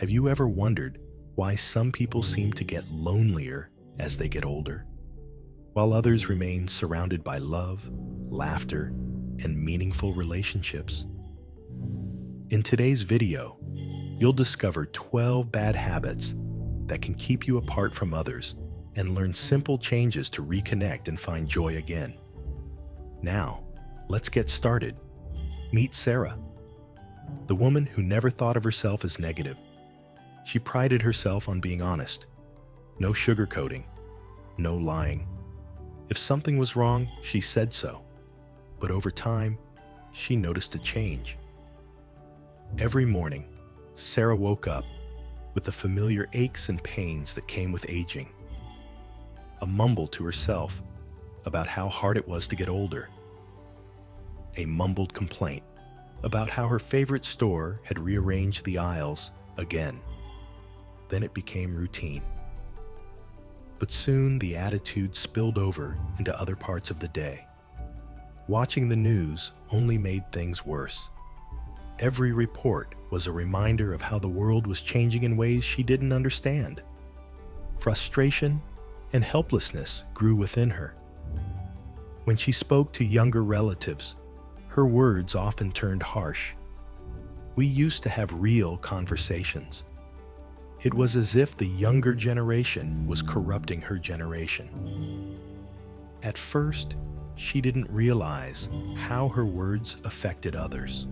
Have you ever wondered why some people seem to get lonelier as they get older, while others remain surrounded by love, laughter, and meaningful relationships? In today's video, you'll discover 12 bad habits that can keep you apart from others and learn simple changes to reconnect and find joy again. Now, let's get started. Meet Sarah, the woman who never thought of herself as negative. She prided herself on being honest. No sugarcoating, no lying. If something was wrong, she said so. But over time, she noticed a change. Every morning, Sarah woke up with the familiar aches and pains that came with aging. A mumble to herself about how hard it was to get older. A mumbled complaint about how her favorite store had rearranged the aisles again. Then it became routine. But soon the attitude spilled over into other parts of the day. Watching the news only made things worse. Every report was a reminder of how the world was changing in ways she didn't understand. Frustration and helplessness grew within her. When she spoke to younger relatives, her words often turned harsh. We used to have real conversations. It was as if the younger generation was corrupting her generation. At first, she didn't realize how her words affected others.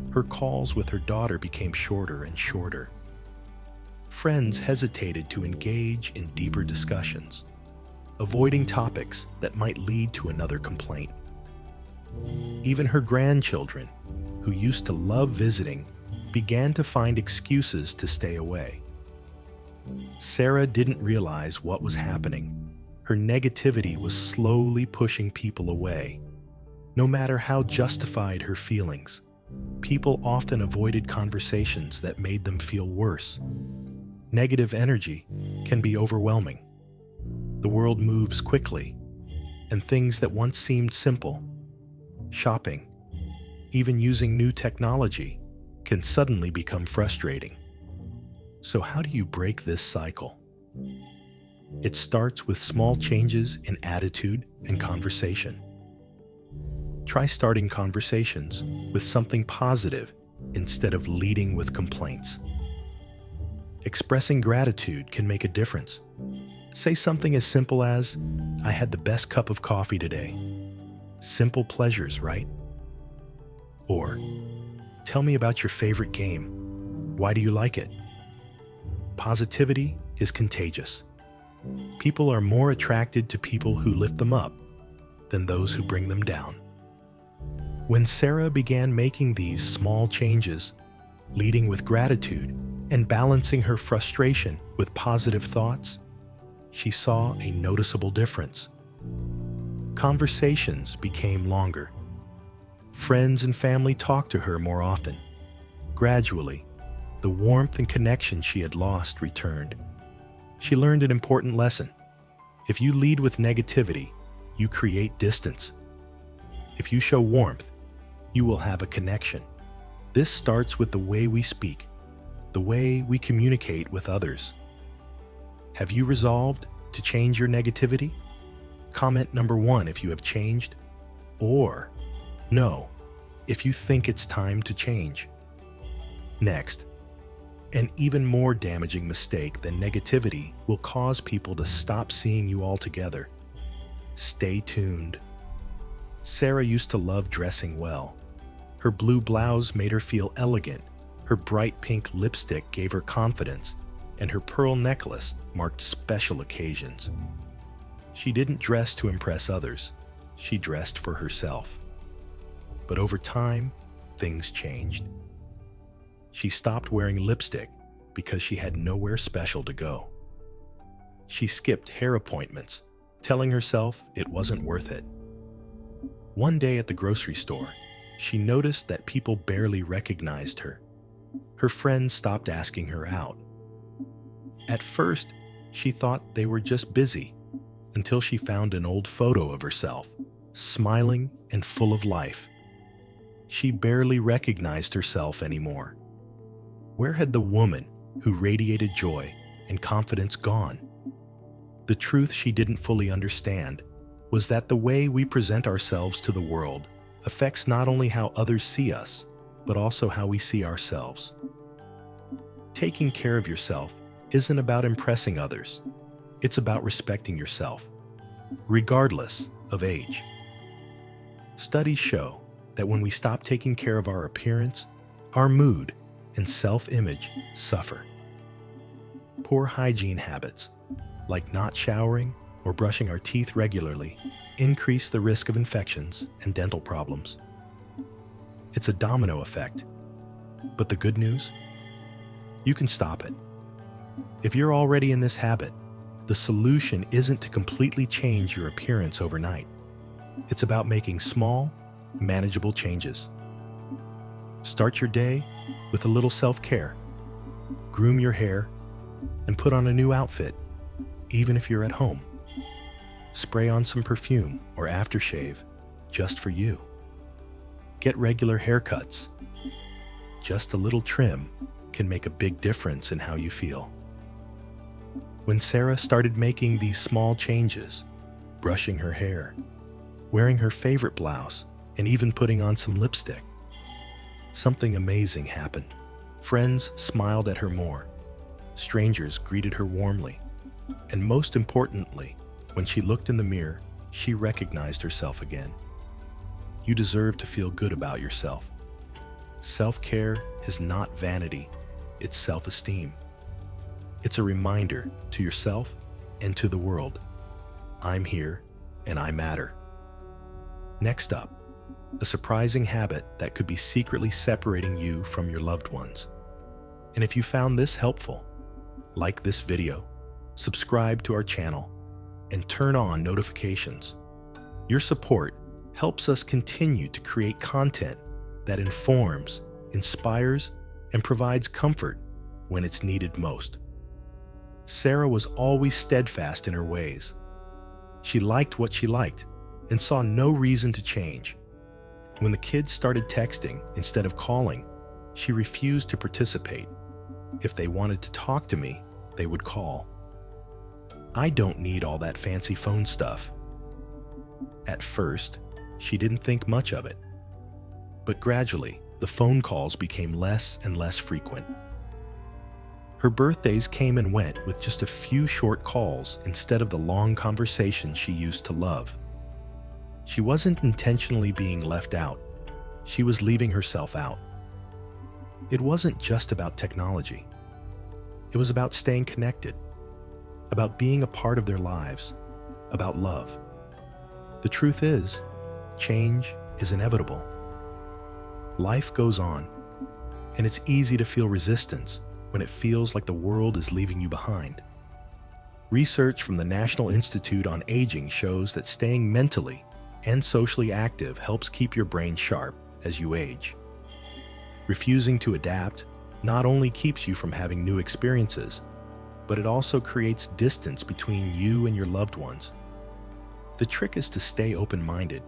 Her calls with her daughter became shorter and shorter. Friends hesitated to engage in deeper discussions, avoiding topics that might lead to another complaint. Even her grandchildren, who used to love visiting, began to find excuses to stay away. Sarah didn't realize what was happening. Her negativity was slowly pushing people away. No matter how justified her feelings, people often avoided conversations that made them feel worse. Negative energy can be overwhelming. The world moves quickly, and things that once seemed simple, shopping, even using new technology, can suddenly become frustrating. So how do you break this cycle? It starts with small changes in attitude and conversation. Try starting conversations with something positive instead of leading with complaints. Expressing gratitude can make a difference. Say something as simple as, "I had the best cup of coffee today." Simple pleasures, right? Or, "Tell me about your favorite game. Why do you like it?" Positivity is contagious. People are more attracted to people who lift them up than those who bring them down. When Sarah began making these small changes, leading with gratitude and balancing her frustration with positive thoughts, she saw a noticeable difference. Conversations became longer. Friends and family talked to her more often. Gradually, the warmth and connection she had lost returned. She learned an important lesson. If you lead with negativity, you create distance. If you show warmth, you will have a connection. This starts with the way we speak, the way we communicate with others. Have you resolved to change your negativity? Comment number 1 if you have changed, or no, if you think it's time to change. Next, an even more damaging mistake than negativity will cause people to stop seeing you altogether. Stay tuned. Sarah used to love dressing well. Her blue blouse made her feel elegant, her bright pink lipstick gave her confidence, and her pearl necklace marked special occasions. She didn't dress to impress others, she dressed for herself. But over time, things changed. She stopped wearing lipstick because she had nowhere special to go. She skipped hair appointments, telling herself it wasn't worth it. One day at the grocery store, she noticed that people barely recognized her. Her friends stopped asking her out. At first, she thought they were just busy, until she found an old photo of herself, smiling and full of life. She barely recognized herself anymore. Where had the woman who radiated joy and confidence gone. The truth she didn't fully understand was that the way we present ourselves to the world affects not only how others see us, but also how we see ourselves. Taking care of yourself isn't about impressing others. It's about respecting yourself, regardless of age. Studies show that when we stop taking care of our appearance, our mood and self-image suffer. Poor hygiene habits, like not showering or brushing our teeth regularly, increase the risk of infections and dental problems. It's a domino effect. But the good news? You can stop it. If you're already in this habit, the solution isn't to completely change your appearance overnight. It's about making small, manageable changes. Start your day with a little self-care. Groom your hair and put on a new outfit, even if you're at home. Spray on some perfume or aftershave just for you. Get regular haircuts. Just a little trim can make a big difference in how you feel. When Sarah started making these small changes, brushing her hair, wearing her favorite blouse, and even putting on some lipstick, something amazing happened. Friends smiled at her more. Strangers greeted her warmly. And most importantly, when she looked in the mirror, she recognized herself again. You deserve to feel good about yourself. Self-care is not vanity, it's self-esteem. It's a reminder to yourself and to the world. I'm here and I matter. Next up, a surprising habit that could be secretly separating you from your loved ones. And if you found this helpful, like this video, subscribe to our channel, and turn on notifications. Your support helps us continue to create content that informs, inspires, and provides comfort when it's needed most. Sarah was always steadfast in her ways. She liked what she liked and saw no reason to change. When the kids started texting instead of calling, she refused to participate. If they wanted to talk to me, they would call. I don't need all that fancy phone stuff. At first, she didn't think much of it. But gradually, the phone calls became less and less frequent. Her birthdays came and went with just a few short calls instead of the long conversations she used to love. She wasn't intentionally being left out. She was leaving herself out. It wasn't just about technology. It was about staying connected, about being a part of their lives, about love. The truth is, change is inevitable. Life goes on, and it's easy to feel resistance when it feels like the world is leaving you behind. Research from the National Institute on Aging shows that staying mentally and socially active helps keep your brain sharp as you age. Refusing to adapt not only keeps you from having new experiences, but it also creates distance between you and your loved ones. The trick is to stay open-minded.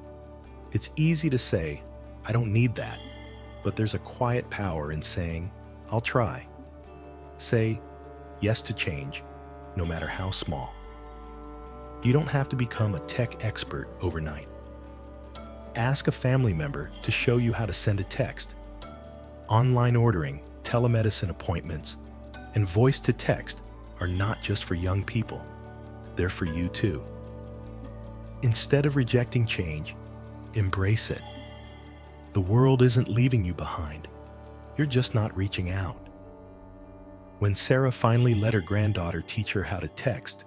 It's easy to say, I don't need that, but there's a quiet power in saying, I'll try. Say yes to change, no matter how small. You don't have to become a tech expert overnight. Ask a family member to show you how to send a text. Online ordering, telemedicine appointments, and voice-to-text are not just for young people. They're for you too. Instead of rejecting change, embrace it. The world isn't leaving you behind. You're just not reaching out. When Sarah finally let her granddaughter teach her how to text,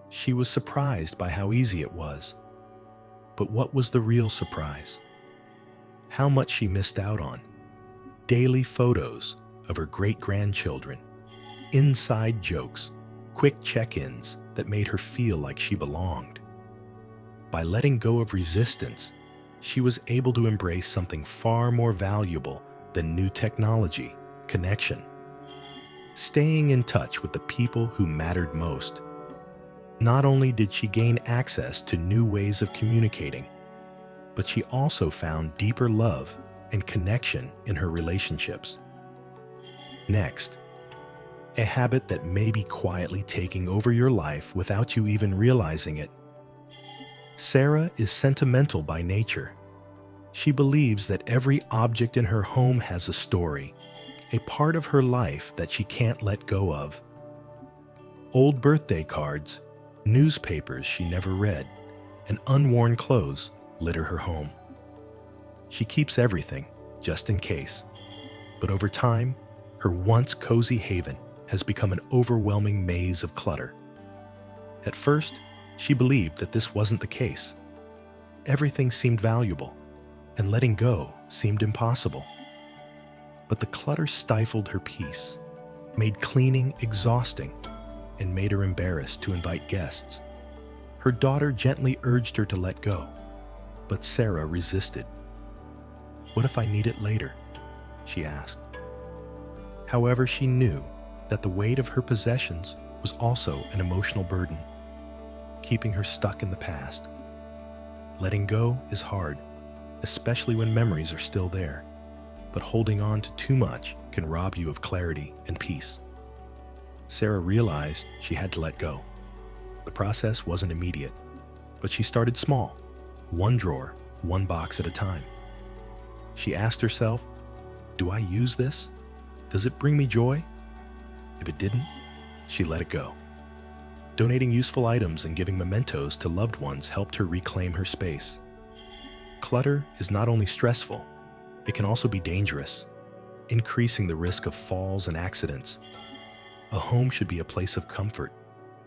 she was surprised by how easy it was. But what was the real surprise? How much she missed out on. Daily photos of her great-grandchildren, inside jokes, quick check-ins that made her feel like she belonged. By letting go of resistance, she was able to embrace something far more valuable than new technology, connection. Staying in touch with the people who mattered most. Not only did she gain access to new ways of communicating, but she also found deeper love and connection in her relationships. Next, a habit that may be quietly taking over your life without you even realizing it. Sarah is sentimental by nature. She believes that every object in her home has a story, a part of her life that she can't let go of. Old birthday cards, newspapers she never read, and unworn clothes litter her home. She keeps everything, just in case. But over time, her once cozy haven has become an overwhelming maze of clutter. At first, she believed that this wasn't the case. Everything seemed valuable, and letting go seemed impossible. But the clutter stifled her peace, made cleaning exhausting, and made her embarrassed to invite guests. Her daughter gently urged her to let go, but Sarah resisted. "What if I need it later?" she asked. However, she knew that the weight of her possessions was also an emotional burden, keeping her stuck in the past. Letting go is hard, especially when memories are still there, but holding on to too much can rob you of clarity and peace. Sarah realized she had to let go. The process wasn't immediate, but she started small, one drawer, one box at a time. She asked herself, "Do I use this? Does it bring me joy?" If it didn't, she let it go. Donating useful items and giving mementos to loved ones helped her reclaim her space. Clutter is not only stressful, it can also be dangerous, increasing the risk of falls and accidents. A home should be a place of comfort,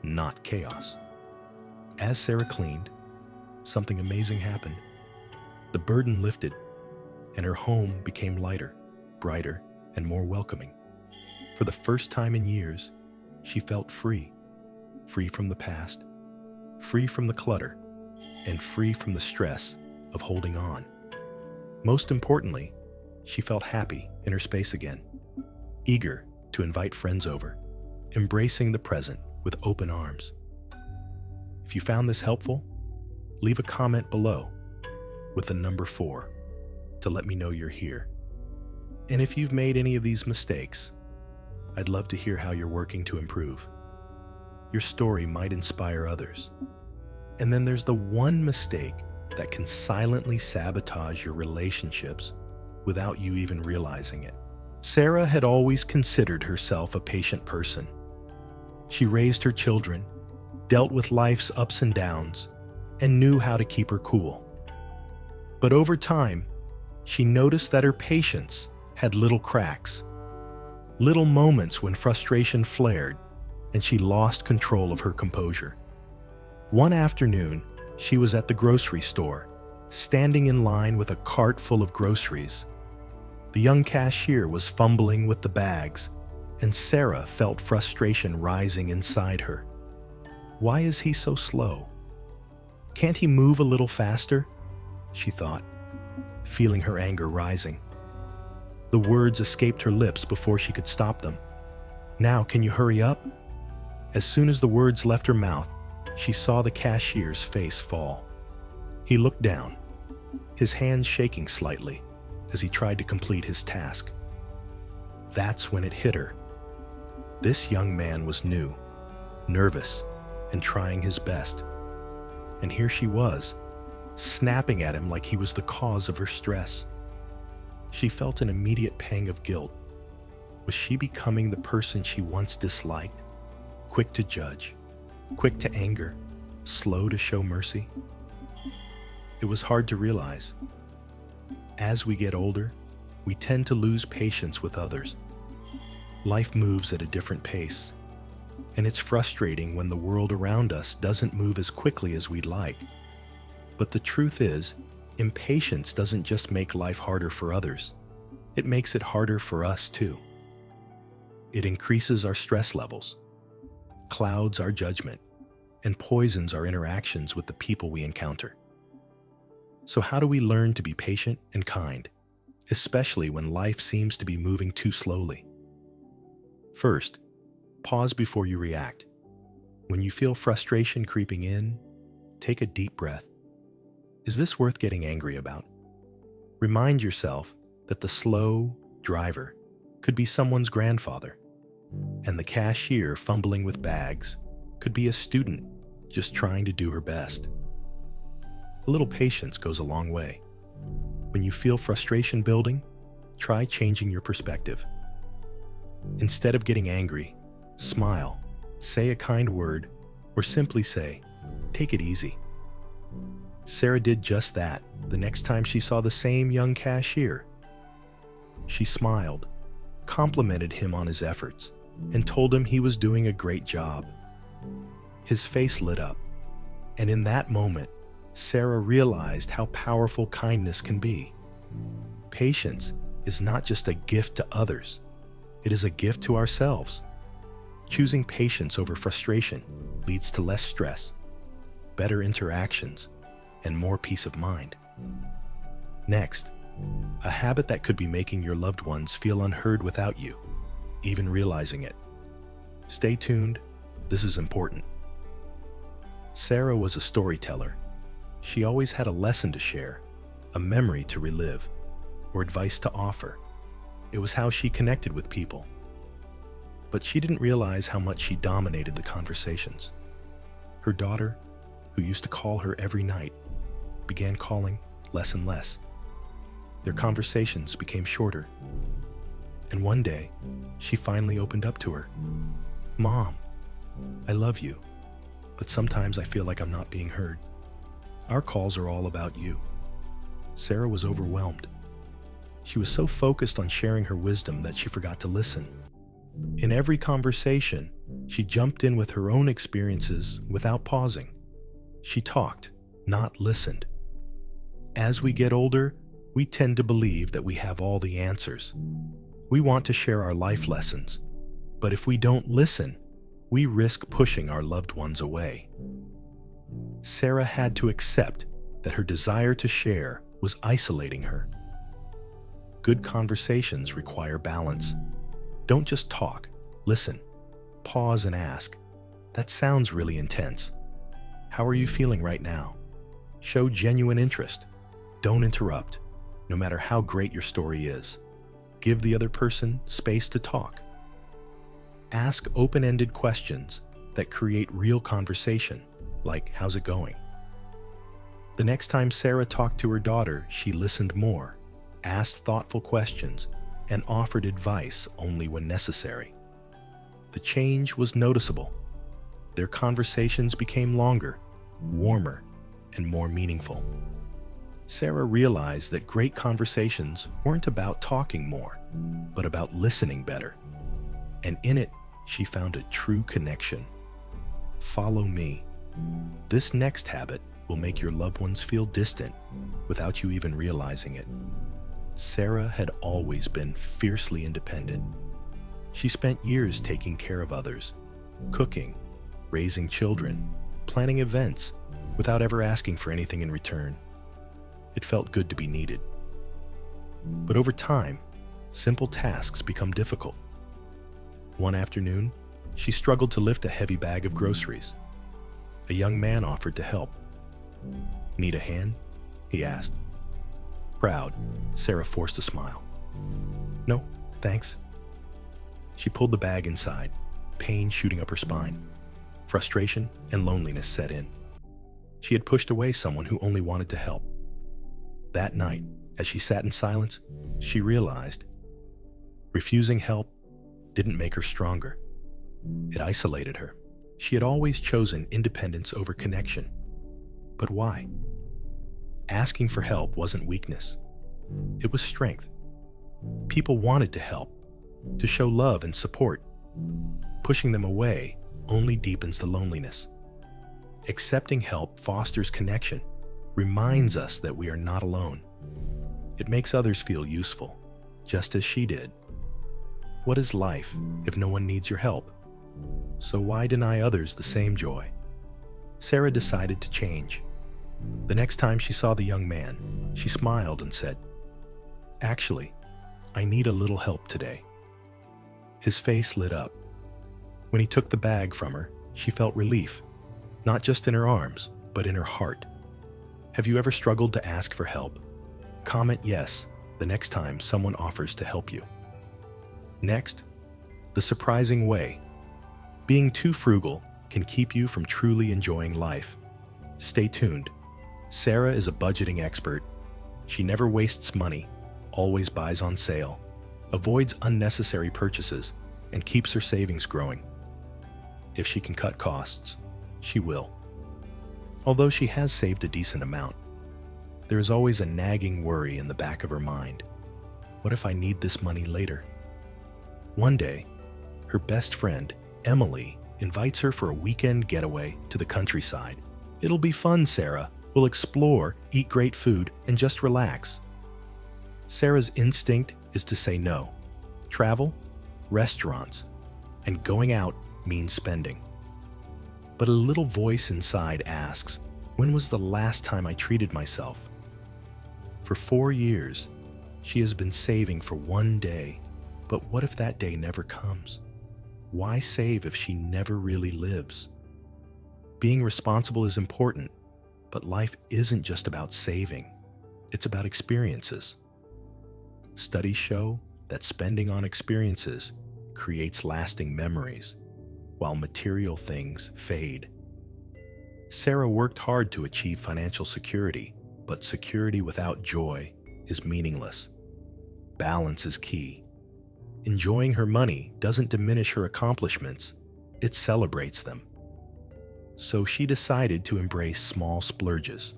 not chaos. As Sarah cleaned, something amazing happened. The burden lifted, and her home became lighter, brighter, and more welcoming. For the first time in years, she felt free. Free from the past, free from the clutter, and free from the stress of holding on. Most importantly, she felt happy in her space again, eager to invite friends over, embracing the present with open arms. If you found this helpful, leave a comment below with the number 4 to let me know you're here. And if you've made any of these mistakes, I'd love to hear how you're working to improve. Your story might inspire others. And then there's the one mistake that can silently sabotage your relationships without you even realizing it. Sarah had always considered herself a patient person. She raised her children, dealt with life's ups and downs, and knew how to keep her cool. But over time, she noticed that her patience had little cracks, little moments when frustration flared, and she lost control of her composure. One afternoon, she was at the grocery store, standing in line with a cart full of groceries. The young cashier was fumbling with the bags, and Sarah felt frustration rising inside her. Why is he so slow? Can't he move a little faster? She thought, feeling her anger rising. The words escaped her lips before she could stop them. "Now, can you hurry up?" As soon as the words left her mouth, she saw the cashier's face fall. He looked down, his hands shaking slightly as he tried to complete his task. That's when it hit her. This young man was new, nervous, and trying his best. And here she was, snapping at him like he was the cause of her stress. She felt an immediate pang of guilt. Was she becoming the person she once disliked? Quick to judge, quick to anger, slow to show mercy? It was hard to realize. As we get older, we tend to lose patience with others. Life moves at a different pace, and it's frustrating when the world around us doesn't move as quickly as we'd like. But the truth is, impatience doesn't just make life harder for others, it makes it harder for us too. It increases our stress levels, clouds our judgment, and poisons our interactions with the people we encounter. So how do we learn to be patient and kind, especially when life seems to be moving too slowly? First, pause before you react. When you feel frustration creeping in, take a deep breath. Is this worth getting angry about? Remind yourself that the slow driver could be someone's grandfather, And the cashier fumbling with bags could be a student just trying to do her best. A little patience goes a long way. When you feel frustration building, try changing your perspective. Instead of getting angry, smile, say a kind word, or simply say, "Take it easy." Sarah did just that the next time she saw the same young cashier. She smiled, complimented him on his efforts, and told him he was doing a great job. His face lit up, and in that moment, Sarah realized how powerful kindness can be. Patience is not just a gift to others, it is a gift to ourselves. Choosing patience over frustration leads to less stress, better interactions, and more peace of mind. Next, a habit that could be making your loved ones feel unheard without you, even realizing it. Stay tuned, this is important. Sarah was a storyteller. She always had a lesson to share, a memory to relive, or advice to offer. It was how she connected with people. But she didn't realize how much she dominated the conversations. Her daughter, who used to call her every night, began calling less and less. Their conversations became shorter. And one day, she finally opened up to her. "Mom, I love you, but sometimes I feel like I'm not being heard. Our calls are all about you." Sarah was overwhelmed. She was so focused on sharing her wisdom that she forgot to listen. In every conversation, she jumped in with her own experiences without pausing. She talked, not listened. As we get older, we tend to believe that we have all the answers. We want to share our life lessons, but if we don't listen, we risk pushing our loved ones away. Sarah had to accept that her desire to share was isolating her. Good conversations require balance. Don't just talk, listen, pause and ask, "That sounds really intense. How are you feeling right now?" Show genuine interest. Don't interrupt, no matter how great your story is. Give the other person space to talk. Ask open-ended questions that create real conversation, like, "How's it going?" The next time Sarah talked to her daughter, she listened more, asked thoughtful questions, and offered advice only when necessary. The change was noticeable. Their conversations became longer, warmer, and more meaningful. Sarah realized that great conversations weren't about talking more, but about listening better. And in it, she found a true connection. Follow me. This next habit will make your loved ones feel distant without you even realizing it. Sarah had always been fiercely independent. She spent years taking care of others, cooking, raising children, planning events, without ever asking for anything in return. It felt good to be needed. But over time, simple tasks become difficult. One afternoon, she struggled to lift a heavy bag of groceries. A young man offered to help. "Need a hand?" he asked. Proud, Sarah forced a smile. "No, thanks." She pulled the bag inside, pain shooting up her spine. Frustration and loneliness set in. She had pushed away someone who only wanted to help. That night, as she sat in silence, she realized refusing help didn't make her stronger. It isolated her. She had always chosen independence over connection. But why? Asking for help wasn't weakness. It was strength. People wanted to help, to show love and support. Pushing them away only deepens the loneliness. Accepting help fosters connection, reminds us that we are not alone. It makes others feel useful, just as she did. What is life if no one needs your help? So why deny others the same joy? Sarah decided to change. The next time she saw the young man, she smiled and said, "Actually, I need a little help today." His face lit up. When he took the bag from her, she felt relief, not just in her arms, but in her heart. Have you ever struggled to ask for help? Comment yes the next time someone offers to help you. Next, The surprising way. Being too frugal can keep you from truly enjoying life. Stay tuned. Sarah is a budgeting expert. She never wastes money, always buys on sale, avoids unnecessary purchases, and keeps her savings growing. If she can cut costs, she will. Although she has saved a decent amount, there is always a nagging worry in the back of her mind. What if I need this money later? One day, her best friend, Emily, invites her for a weekend getaway to the countryside. It'll be fun, Sarah. We'll explore, eat great food, and just relax. Sarah's instinct is to say no. Travel, restaurants, and going out means spending. But a little voice inside asks, when was the last time I treated myself? For 4 years, she has been saving for one day. But what if that day never comes? Why save if she never really lives? Being responsible is important, but life isn't just about saving. It's about experiences. Studies show that spending on experiences creates lasting memories, while material things fade. Sarah worked hard to achieve financial security, but security without joy is meaningless. Balance is key. Enjoying her money doesn't diminish her accomplishments, it celebrates them. So she decided to embrace small splurges.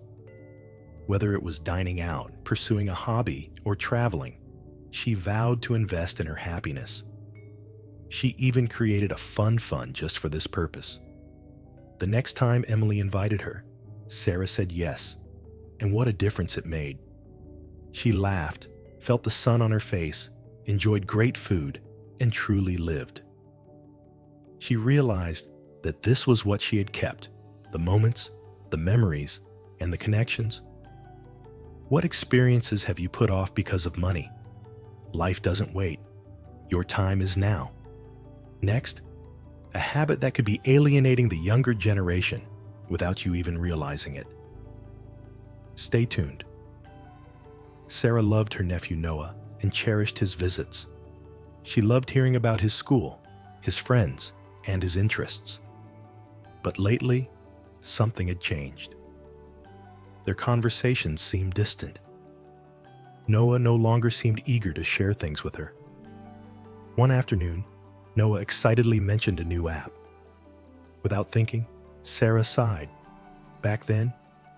Whether it was dining out, pursuing a hobby, or traveling, she vowed to invest in her happiness. She even created a fun fund just for this purpose. The next time Emily invited her, Sarah said yes, and what a difference it made. She laughed, felt the sun on her face, enjoyed great food, and truly lived. She realized that this was what she had kept: the moments, the memories, and the connections. What experiences have you put off because of money? Life doesn't wait. Your time is now. Next, a habit that could be alienating the younger generation without you even realizing it. Stay tuned. Sarah loved her nephew Noah and cherished his visits. She loved hearing about his school, his friends, and his interests. But lately, something had changed. Their conversations seemed distant. Noah no longer seemed eager to share things with her. One afternoon, Noah excitedly mentioned a new app. Without thinking, Sarah sighed. Back then,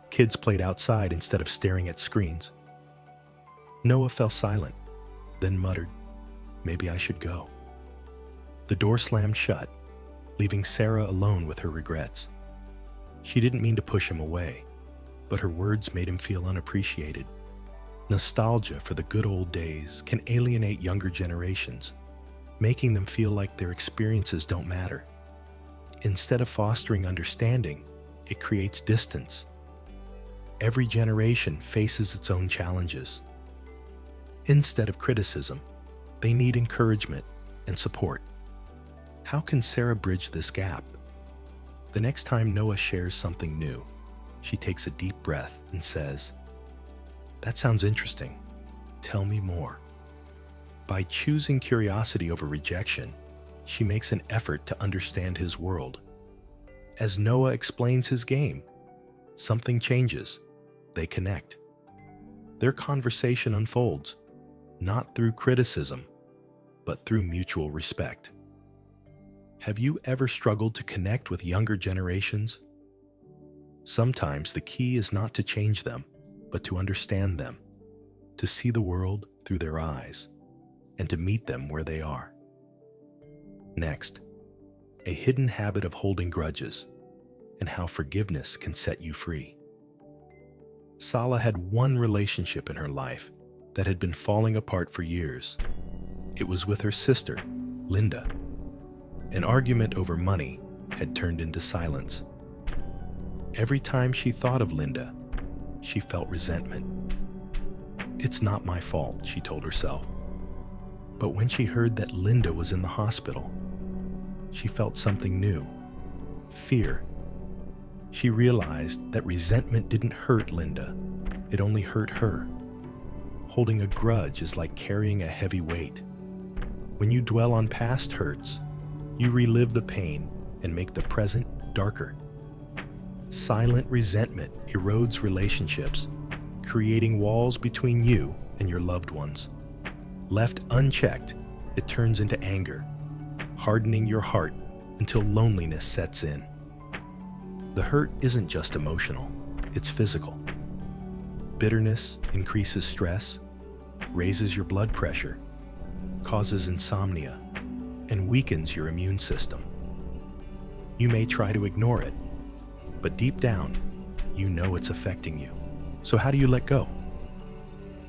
kids played outside instead of staring at screens. Noah fell silent, then muttered, "Maybe I should go." The door slammed shut, leaving Sarah alone with her regrets. She didn't mean to push him away, but her words made him feel unappreciated. Nostalgia for the good old days can alienate younger generations, making them feel like their experiences don't matter. Instead of fostering understanding, it creates distance. Every generation faces its own challenges. Instead of criticism, they need encouragement and support. How can Sarah bridge this gap? The next time Noah shares something new, she takes a deep breath and says, "That sounds interesting. Tell me more." By choosing curiosity over rejection, she makes an effort to understand his world. As Noah explains his game, something changes. They connect. Their conversation unfolds, not through criticism, but through mutual respect. Have you ever struggled to connect with younger generations? Sometimes the key is not to change them, but to understand them, to see the world through their eyes, and to meet them where they are. Next, a hidden habit of holding grudges and how forgiveness can set you free. Sala had one relationship in her life that had been falling apart for years. It was with her sister, Linda. An argument over money had turned into silence. Every time she thought of Linda, she felt resentment. "It's not my fault," she told herself. But when she heard that Linda was in the hospital, she felt something new: fear. She realized that resentment didn't hurt Linda, it only hurt her. Holding a grudge is like carrying a heavy weight. When you dwell on past hurts, you relive the pain and make the present darker. Silent resentment erodes relationships, creating walls between you and your loved ones. Left unchecked, it turns into anger, hardening your heart until loneliness sets in. The hurt isn't just emotional, it's physical. Bitterness increases stress, raises your blood pressure, causes insomnia, and weakens your immune system. You may try to ignore it, but deep down, you know it's affecting you. So how do you let go?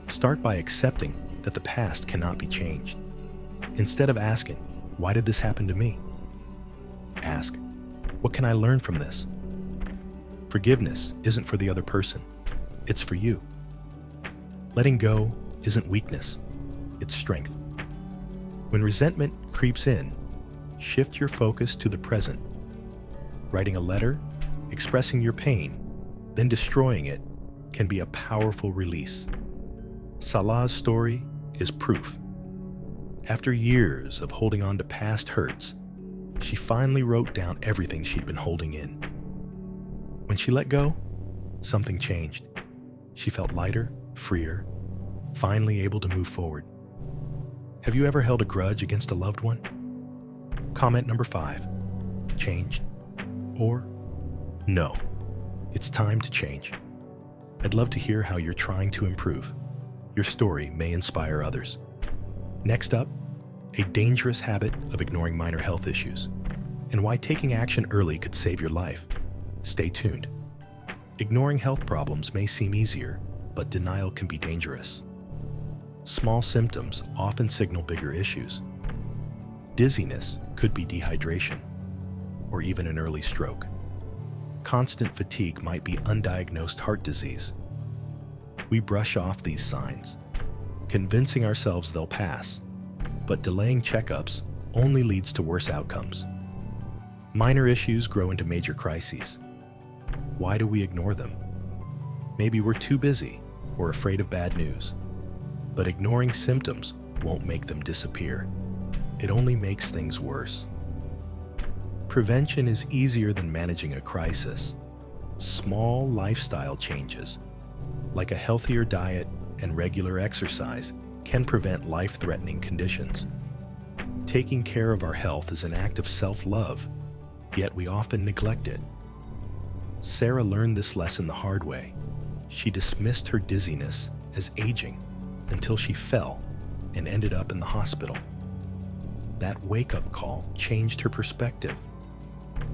Start by accepting that the past cannot be changed. Instead of asking, "Why did this happen to me?" ask, "What can I learn from this?" Forgiveness isn't for the other person, it's for you. Letting go isn't weakness, it's strength. When resentment creeps in, shift your focus to the present. Writing a letter, expressing your pain, then destroying it can be a powerful release. Salah's story is proof. After years of holding on to past hurts, she finally wrote down everything she'd been holding in. When she let go, something changed. She felt lighter, freer, finally able to move forward. Have you ever held a grudge against a loved one? Comment number 5. Changed? Or no, it's time to change. I'd love to hear how you're trying to improve. Your story may inspire others. Next up, a dangerous habit of ignoring minor health issues and why taking action early could save your life. Stay tuned. Ignoring health problems may seem easier, but denial can be dangerous. Small symptoms often signal bigger issues. Dizziness could be dehydration, or even an early stroke. Constant fatigue might be undiagnosed heart disease. We brush off these signs, convincing ourselves they'll pass, but delaying checkups only leads to worse outcomes. Minor issues grow into major crises. Why do we ignore them? Maybe we're too busy or afraid of bad news. But ignoring symptoms won't make them disappear. It only makes things worse. Prevention is easier than managing a crisis. Small lifestyle changes, like a healthier diet and regular exercise, can prevent life-threatening conditions. Taking care of our health is an act of self-love, yet we often neglect it. Sarah learned this lesson the hard way. She dismissed her dizziness as aging until she fell and ended up in the hospital. That wake-up call changed her perspective.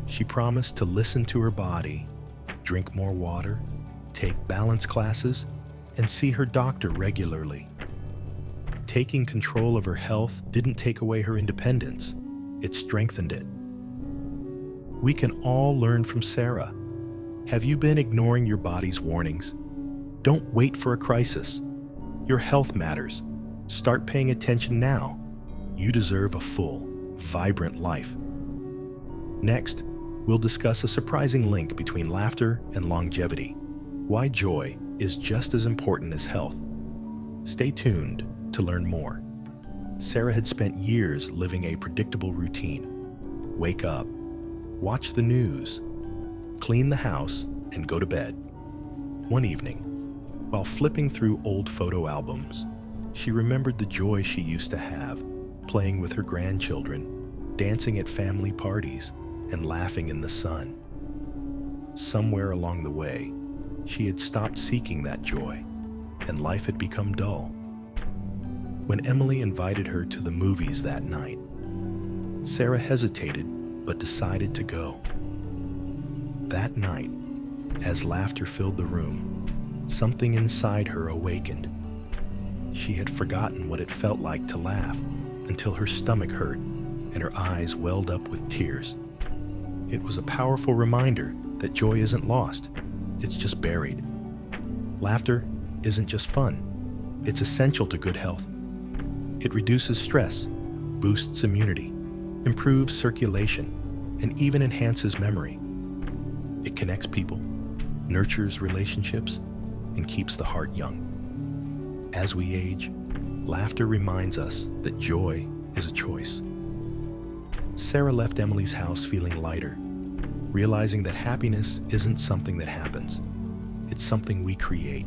She promised to listen to her body, drink more water, take balance classes, and see her doctor regularly. Taking control of her health didn't take away her independence, it strengthened it. We can all learn from Sarah. Have you been ignoring your body's warnings? Don't wait for a crisis. Your health matters. Start paying attention now. You deserve a full, vibrant life. Next, we'll discuss a surprising link between laughter and longevity. Why joy is just as important as health. Stay tuned to learn more. Sarah had spent years living a predictable routine. Wake up, watch the news, clean the house, and go to bed. One evening, while flipping through old photo albums, she remembered the joy she used to have, playing with her grandchildren, dancing at family parties, and laughing in the sun. Somewhere along the way, she had stopped seeking that joy, and life had become dull. When Emily invited her to the movies that night, Sarah hesitated but decided to go. That night, as laughter filled the room, something inside her awakened. She had forgotten what it felt like to laugh until her stomach hurt and her eyes welled up with tears. It was a powerful reminder that joy isn't lost, it's just buried. Laughter isn't just fun, it's essential to good health. It reduces stress, boosts immunity, improves circulation, and even enhances memory. It connects people, nurtures relationships, and keeps the heart young. As we age, laughter reminds us that joy is a choice. Sarah left Emily's house feeling lighter, realizing that happiness isn't something that happens. It's something we create.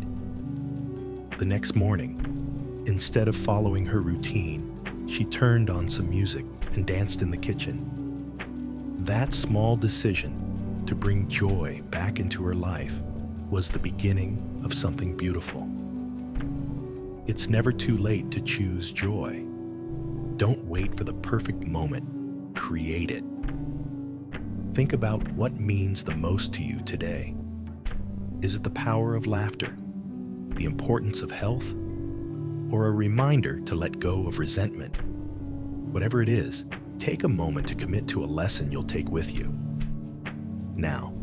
The next morning, instead of following her routine, she turned on some music and danced in the kitchen. That small decision to bring joy back into her life was the beginning of something beautiful. It's never too late to choose joy. Don't wait for the perfect moment. Create it. Think about what means the most to you today. Is it the power of laughter, the importance of health, or a reminder to let go of resentment? Whatever it is, take a moment to commit to a lesson you'll take with you. Now,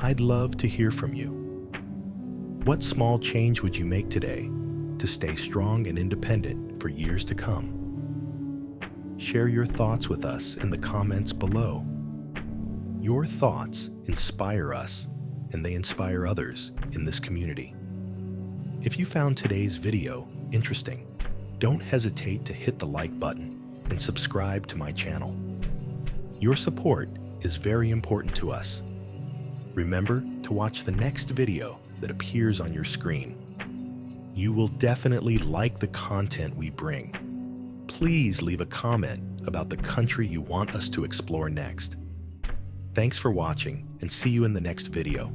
I'd love to hear from you. What small change would you make today to stay strong and independent for years to come? Share your thoughts with us in the comments below. Your thoughts inspire us, and they inspire others in this community. If you found today's video interesting, don't hesitate to hit the like button and subscribe to my channel. Your support is very important to us. Remember to watch the next video that appears on your screen. You will definitely like the content we bring. Please leave a comment about the country you want us to explore next. Thanks for watching, and see you in the next video.